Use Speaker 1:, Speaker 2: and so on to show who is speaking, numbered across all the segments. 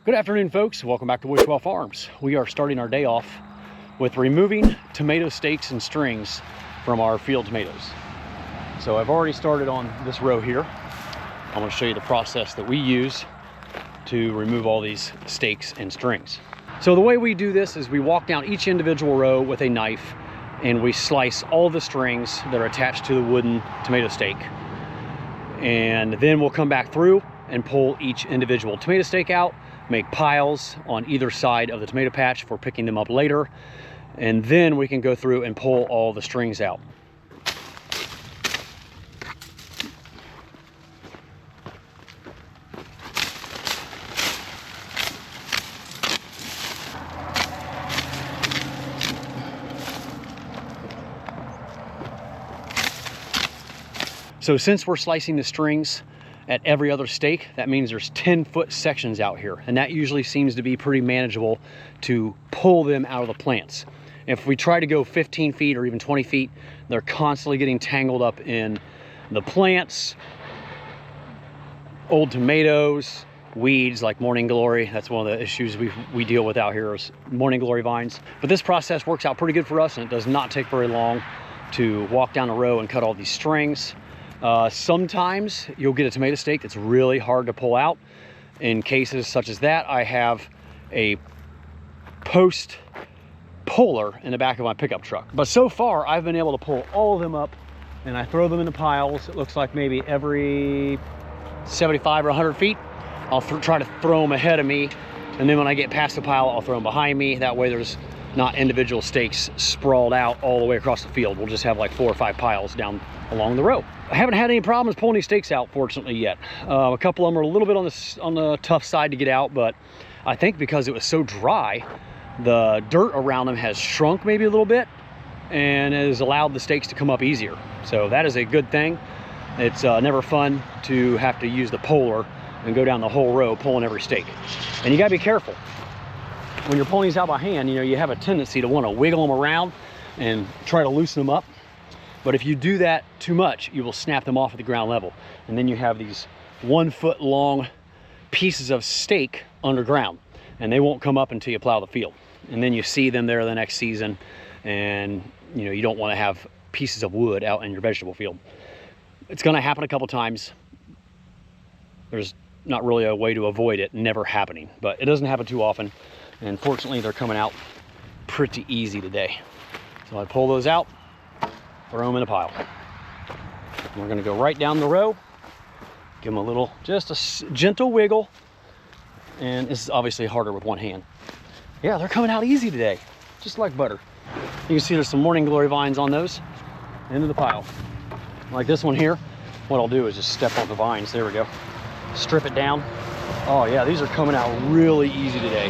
Speaker 1: Good afternoon, folks. Welcome back to Wishwell Farms. We are starting our day off with removing tomato stakes and strings from our field tomatoes. So I've already started on this row here. I'm going to show you the process that we use to remove all these stakes and strings. So the way we do this is we walk down each individual row with a knife and we slice all the strings that are attached to the wooden tomato stake. And then we'll come back through and pull each individual tomato stake out, make piles on either side of the tomato patch for picking them up later, and then we can go through and pull all the strings out. So since we're slicing the strings at every other stake, that means there's 10-foot sections out here, and that usually seems to be pretty manageable to pull them out of the plants. If we try to go 15 feet or even 20 feet, they're constantly getting tangled up in the plants, old tomatoes, weeds like morning glory. That's one of the issues we deal with out here is morning glory vines. But this process works out pretty good for us, and it does not take very long to walk down a row and cut all these strings. Sometimes you'll get a tomato stake that's really hard to pull out. In cases such as that, I have a post puller in the back of my pickup truck. But so far, I've been able to pull all of them up, and I throw them into piles. It looks like maybe every 75 or 100 feet, I'll try to throw them ahead of me. And then when I get past the pile, I'll throw them behind me. That way there's not individual stakes sprawled out all the way across the field. We'll just have like 4 or 5 piles down along the row. I haven't had any problems pulling these stakes out, fortunately, yet. A couple of them are a little bit on the tough side to get out, but I think because it was so dry, the dirt around them has shrunk maybe a little bit and has allowed the stakes to come up easier. So that is a good thing. It's never fun to have to use the puller and go down the whole row pulling every stake. And you gotta be careful. When you're pulling these out by hand, you have a tendency to want to wiggle them around and try to loosen them up. But if you do that too much, you will snap them off at the ground level. And then you have these 1 foot long pieces of stake underground, and they won't come up until you plow the field. And then you see them there the next season, and you don't want to have pieces of wood out in your vegetable field. It's going to happen a couple times. There's not really a way to avoid it never happening, but it doesn't happen too often. And fortunately, they're coming out pretty easy today. So I pull those out, throw them in a pile. And we're gonna go right down the row, give them a little, just a gentle wiggle. And this is obviously harder with one hand. Yeah, they're coming out easy today, just like butter. You can see there's some morning glory vines on those, into the pile. Like this one here, what I'll do is just step on the vines, there we go. Strip it down. Oh yeah, these are coming out really easy today.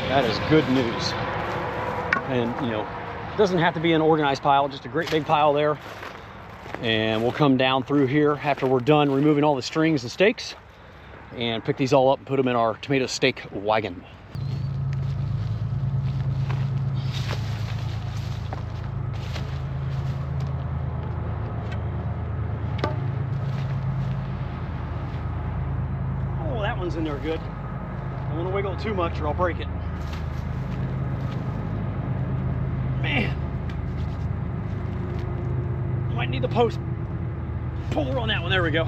Speaker 1: That is good news. And it doesn't have to be an organized pile, just a great big pile there. And we'll come down through here after we're done removing all the strings and stakes and pick these all up and put them in our tomato stake wagon. Oh, that one's in there good. I don't want to wiggle it too much or I'll break it. Man, might need the post puller on that one. There we go.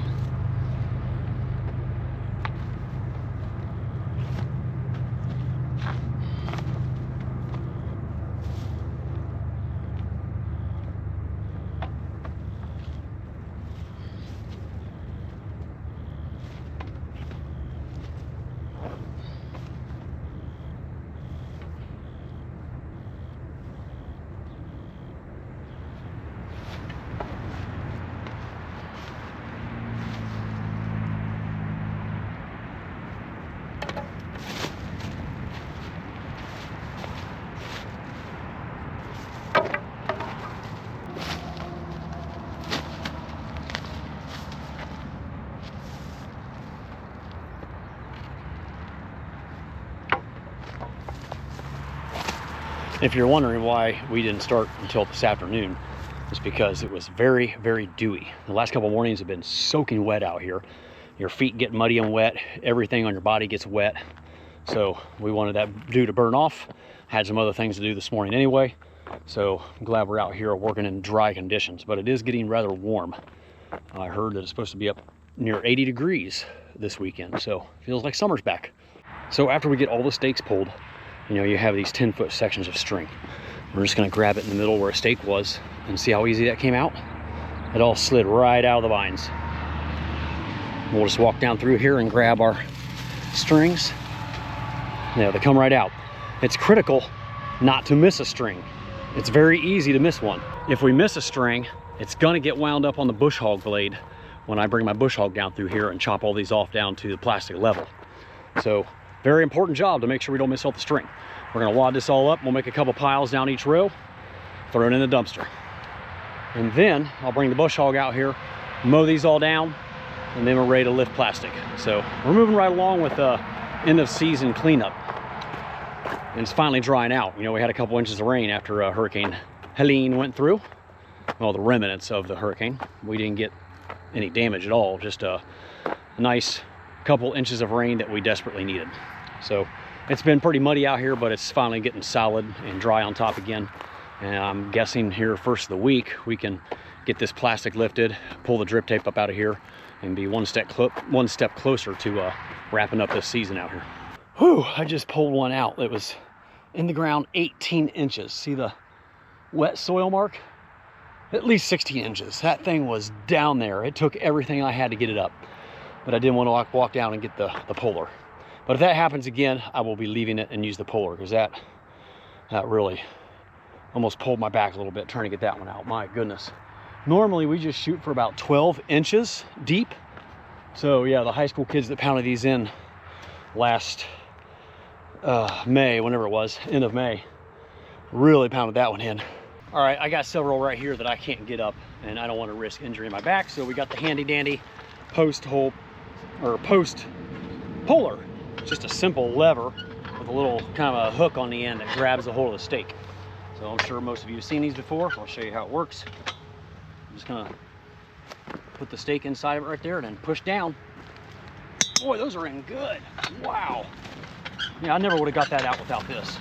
Speaker 1: If you're wondering why we didn't start until this afternoon, it's because it was very, very dewy. The last couple mornings have been soaking wet out here. Your feet get muddy and wet. Everything on your body gets wet. So we wanted that dew to burn off. Had some other things to do this morning anyway. So I'm glad we're out here working in dry conditions, but it is getting rather warm. I heard that it's supposed to be up near 80 degrees this weekend, so feels like summer's back. So after we get all the stakes pulled, you know, you have these 10-foot sections of string. We're just gonna grab it in the middle where a stake was and see how easy that came out. It all slid right out of the vines. We'll just walk down through here and grab our strings. Yeah, they come right out. It's critical not to miss a string. It's very easy to miss one. If we miss a string, it's gonna get wound up on the bush hog blade when I bring my bush hog down through here and chop all these off down to the plastic level. So, very important job to make sure we don't miss out the string. We're gonna wad this all up. We'll make a couple piles down each row, throw it in the dumpster. And then I'll bring the bush hog out here, mow these all down, and then we're ready to lift plastic. So we're moving right along with end of season cleanup. And it's finally drying out. You know, we had a couple inches of rain after Hurricane Helene went through. Well, the remnants of the hurricane. We didn't get any damage at all, just a nice couple inches of rain that we desperately needed. So it's been pretty muddy out here, but it's finally getting solid and dry on top again. And I'm guessing here first of the week, we can get this plastic lifted, pull the drip tape up out of here, and be one step closer to wrapping up this season out here. Whew, I just pulled one out. It was in the ground 18 inches. See the wet soil mark? At least 16 inches. That thing was down there. It took everything I had to get it up. But I didn't want to walk down and get the puller. But if that happens again, I will be leaving it and use the puller, because that really almost pulled my back a little bit trying to get that one out. My goodness. Normally we just shoot for about 12 inches deep. So yeah, the high school kids that pounded these in last May, whenever it was, end of May, really pounded that one in. All right, I got several right here that I can't get up, and I don't want to risk injuring my back, so we got the handy dandy post puller. Just a simple lever with a little kind of a hook on the end that grabs a hold of the stake. So I'm sure most of you have seen these before. I'll show you how it works. I'm just gonna put the stake inside of it right there and then push down. Boy, those are in good. Wow. Yeah, I never would have got that out without this.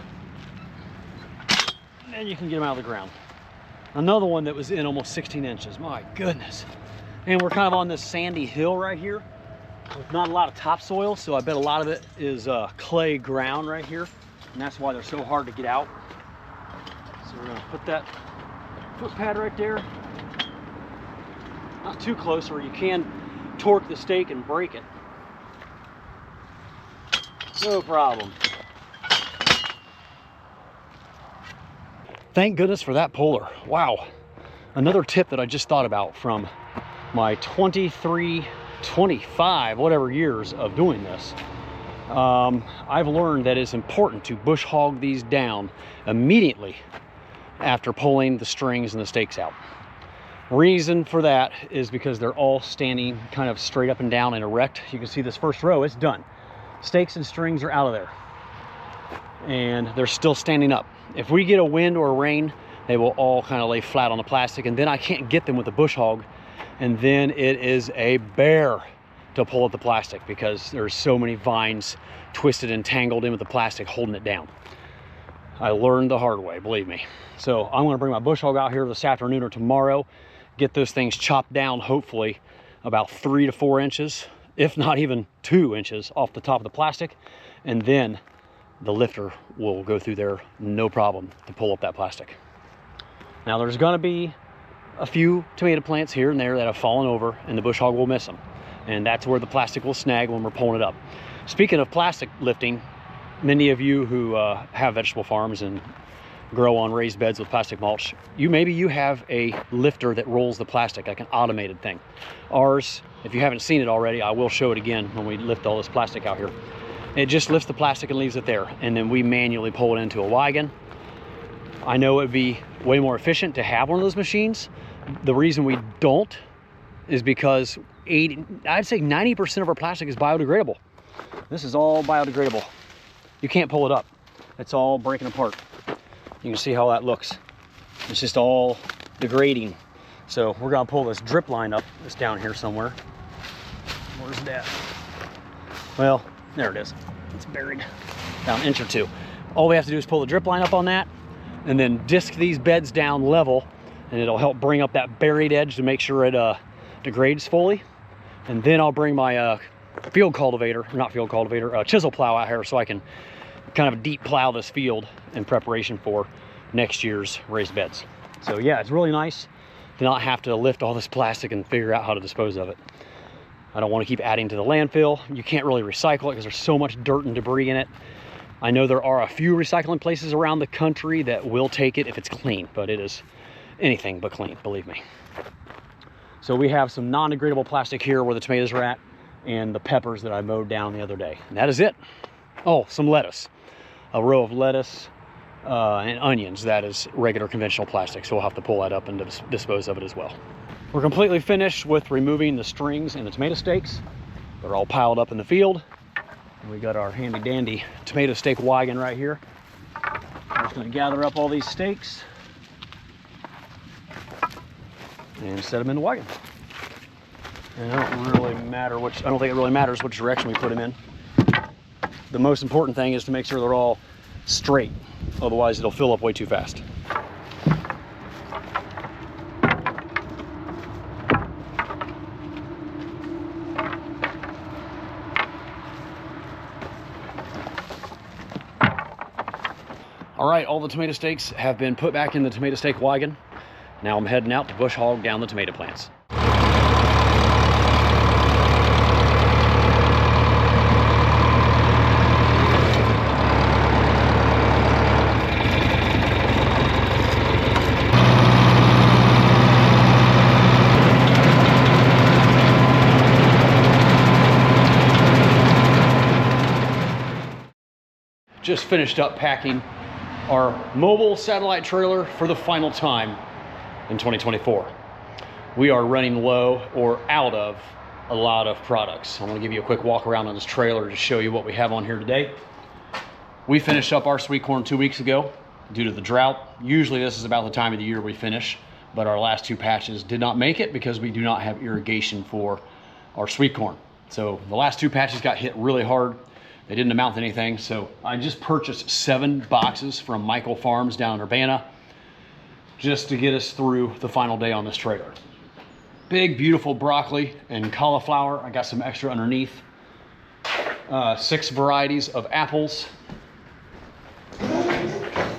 Speaker 1: And then you can get them out of the ground. Another one that was in almost 16 inches. My goodness. And we're kind of on this sandy hill right here with not a lot of topsoil, so I bet a lot of it is clay ground right here, and that's why they're so hard to get out. So we're gonna put that foot pad right there. Not too close, or you can torque the stake and break it. No problem. Thank goodness for that puller. Wow. Another tip that I just thought about from my 23, 25, whatever years of doing this. I've learned that it's important to bush hog these down immediately after pulling the strings and the stakes out. Reason for that is because they're all standing kind of straight up and down and erect. You can see this first row, it's done. Stakes and strings are out of there. And they're still standing up. If we get a wind or a rain, they will all kind of lay flat on the plastic, and then I can't get them with the bush hog, and then it is a bear to pull up the plastic because there's so many vines twisted and tangled in with the plastic holding it down. I learned the hard way, believe me. So I'm gonna bring my bush hog out here this afternoon or tomorrow, get those things chopped down, hopefully about 3 to 4 inches, if not even 2 inches off the top of the plastic, and then the lifter will go through there no problem to pull up that plastic. Now there's gonna be a few tomato plants here and there that have fallen over, and the bush hog will miss them, and that's where the plastic will snag when we're pulling it up. Speaking of plastic lifting, many of you who have vegetable farms and grow on raised beds with plastic mulch, maybe you have a lifter that rolls the plastic, like an automated thing. Ours, if you haven't seen it already, I will show it again when we lift all this plastic out here. It just lifts the plastic and leaves it there, and then we manually pull it into a wagon. I know it'd be way more efficient to have one of those machines. The reason we don't is because I'd say 90% of our plastic is biodegradable. This is all biodegradable. You can't pull it up. It's all breaking apart. You can see how that looks. It's just all degrading. So we're gonna pull this drip line up. It's down here somewhere. Where's that? Well, there it is. it's buried about an inch or two. All we have to do is pull the drip line up on that and then disc these beds down level, and it'll help bring up that buried edge to make sure it degrades fully. And then I'll bring my chisel plow out here so I can kind of deep plow this field in preparation for next year's raised beds. So yeah, it's really nice to not have to lift all this plastic and figure out how to dispose of it. I don't want to keep adding to the landfill. You can't really recycle it because there's so much dirt and debris in it. I know there are a few recycling places around the country that will take it if it's clean, but it is anything but clean, believe me. So we have some non-degradable plastic here where the tomatoes are at, and the peppers that I mowed down the other day. And that is it. Oh, some lettuce. A row of lettuce and onions. That is regular conventional plastic, so we'll have to pull that up and dispose of it as well. We're completely finished with removing the strings and the tomato stakes. They're all piled up in the field. And we got our handy dandy tomato stake wagon right here. I'm just going to gather up all these stakes and set them in the wagon. And I don't think it really matters which direction we put them in. The most important thing is to make sure they're all straight, otherwise it'll fill up way too fast. All right, all the tomato stakes have been put back in the tomato stake wagon. Now I'm heading out to bush hog down the tomato plants. Just finished up packing our mobile satellite trailer for the final time in 2024. We are running low or out of a lot of products. I'm going to give you a quick walk around on this trailer to show you what we have on here today. We finished up our sweet corn 2 weeks ago due to the drought. Usually this is about the time of the year we finish, but our last two patches did not make it because we do not have irrigation for our sweet corn. So the last two patches got hit really hard. They didn't amount to anything, so I just purchased 7 boxes from Michael Farms down in Urbana just to get us through the final day on this trailer. Big, beautiful broccoli and cauliflower. I got some extra underneath. 6 varieties of apples. A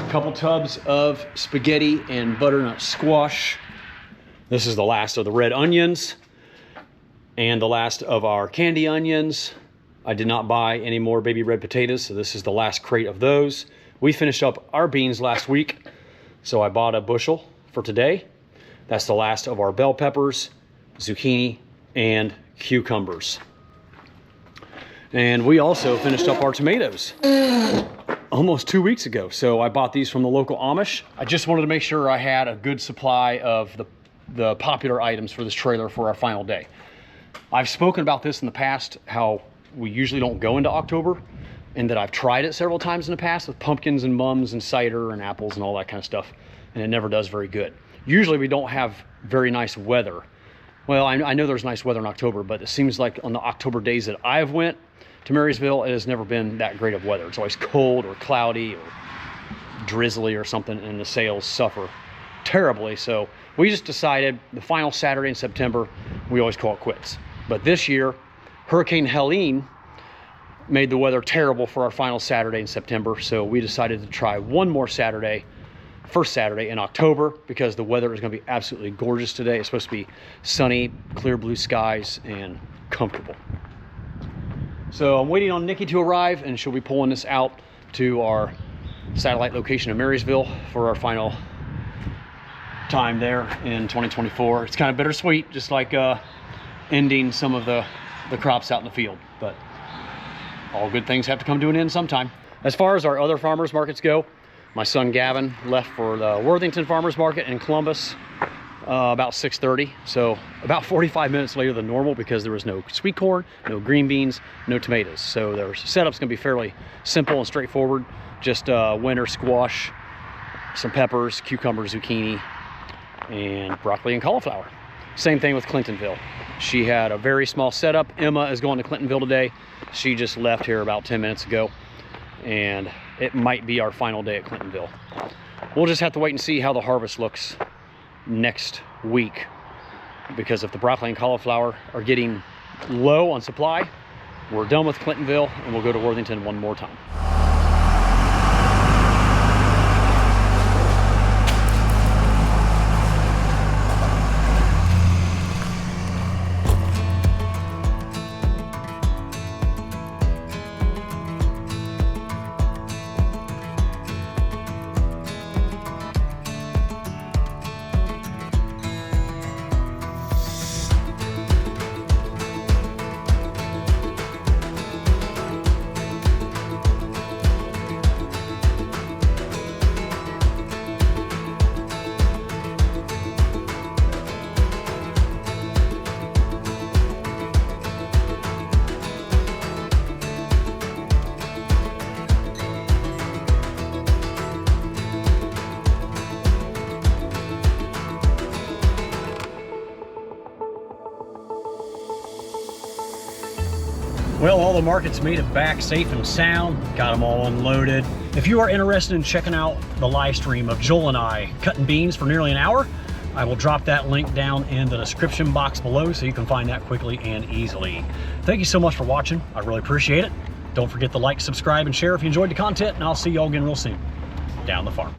Speaker 1: couple tubs of spaghetti and butternut squash. This is the last of the red onions. And the last of our candy onions. I did not buy any more baby red potatoes, so this is the last crate of those. We finished up our beans last week, so I bought a bushel for today. That's the last of our bell peppers, zucchini, and cucumbers. And we also finished up our tomatoes almost 2 weeks ago, so I bought these from the local Amish. I just wanted to make sure I had a good supply of the popular items for this trailer for our final day. I've spoken about this in the past, how we usually don't go into October, and that I've tried it several times in the past with pumpkins and mums and cider and apples and all that kind of stuff, and it never does very good. Usually we don't have very nice weather. Well, I know there's nice weather in October, but it seems like on the October days that I've went to Marysville, it has never been that great of weather. It's always cold or cloudy or drizzly or something, and the sales suffer terribly. So we just decided the final Saturday in September, we always call it quits. But this year, Hurricane Helene made the weather terrible for our final Saturday in September, so we decided to try one more Saturday, first Saturday in October, because the weather is going to be absolutely gorgeous today. It's supposed to be sunny, clear blue skies, and comfortable. So I'm waiting on Nikki to arrive, and she'll be pulling this out to our satellite location in Marysville for our final time there in 2024. It's kind of bittersweet, just like ending some of the crops out in the field, but all good things have to come to an end sometime. As far as our other farmers markets go, my son Gavin left for the Worthington Farmers Market in Columbus about 6:30, so about 45 minutes later than normal, because there was no sweet corn, no green beans, no tomatoes. So their setup's gonna be fairly simple and straightforward, just winter squash, some peppers, cucumbers, zucchini, and broccoli and cauliflower. Same thing with Clintonville. She had a very small setup. Emma is going to Clintonville today. She just left here about 10 minutes ago, and it might be our final day at Clintonville. We'll just have to wait and see how the harvest looks next week, because if the broccoli and cauliflower are getting low on supply, we're done with Clintonville and we'll go to Worthington one more time. Well, all the markets made it back safe and sound, got them all unloaded. If you are interested in checking out the live stream of Joel and I cutting beans for nearly an hour, I will drop that link down in the description box below so you can find that quickly and easily. Thank you so much for watching. I really appreciate it. Don't forget to like, subscribe, and share if you enjoyed the content, and I'll see y'all again real soon down the farm.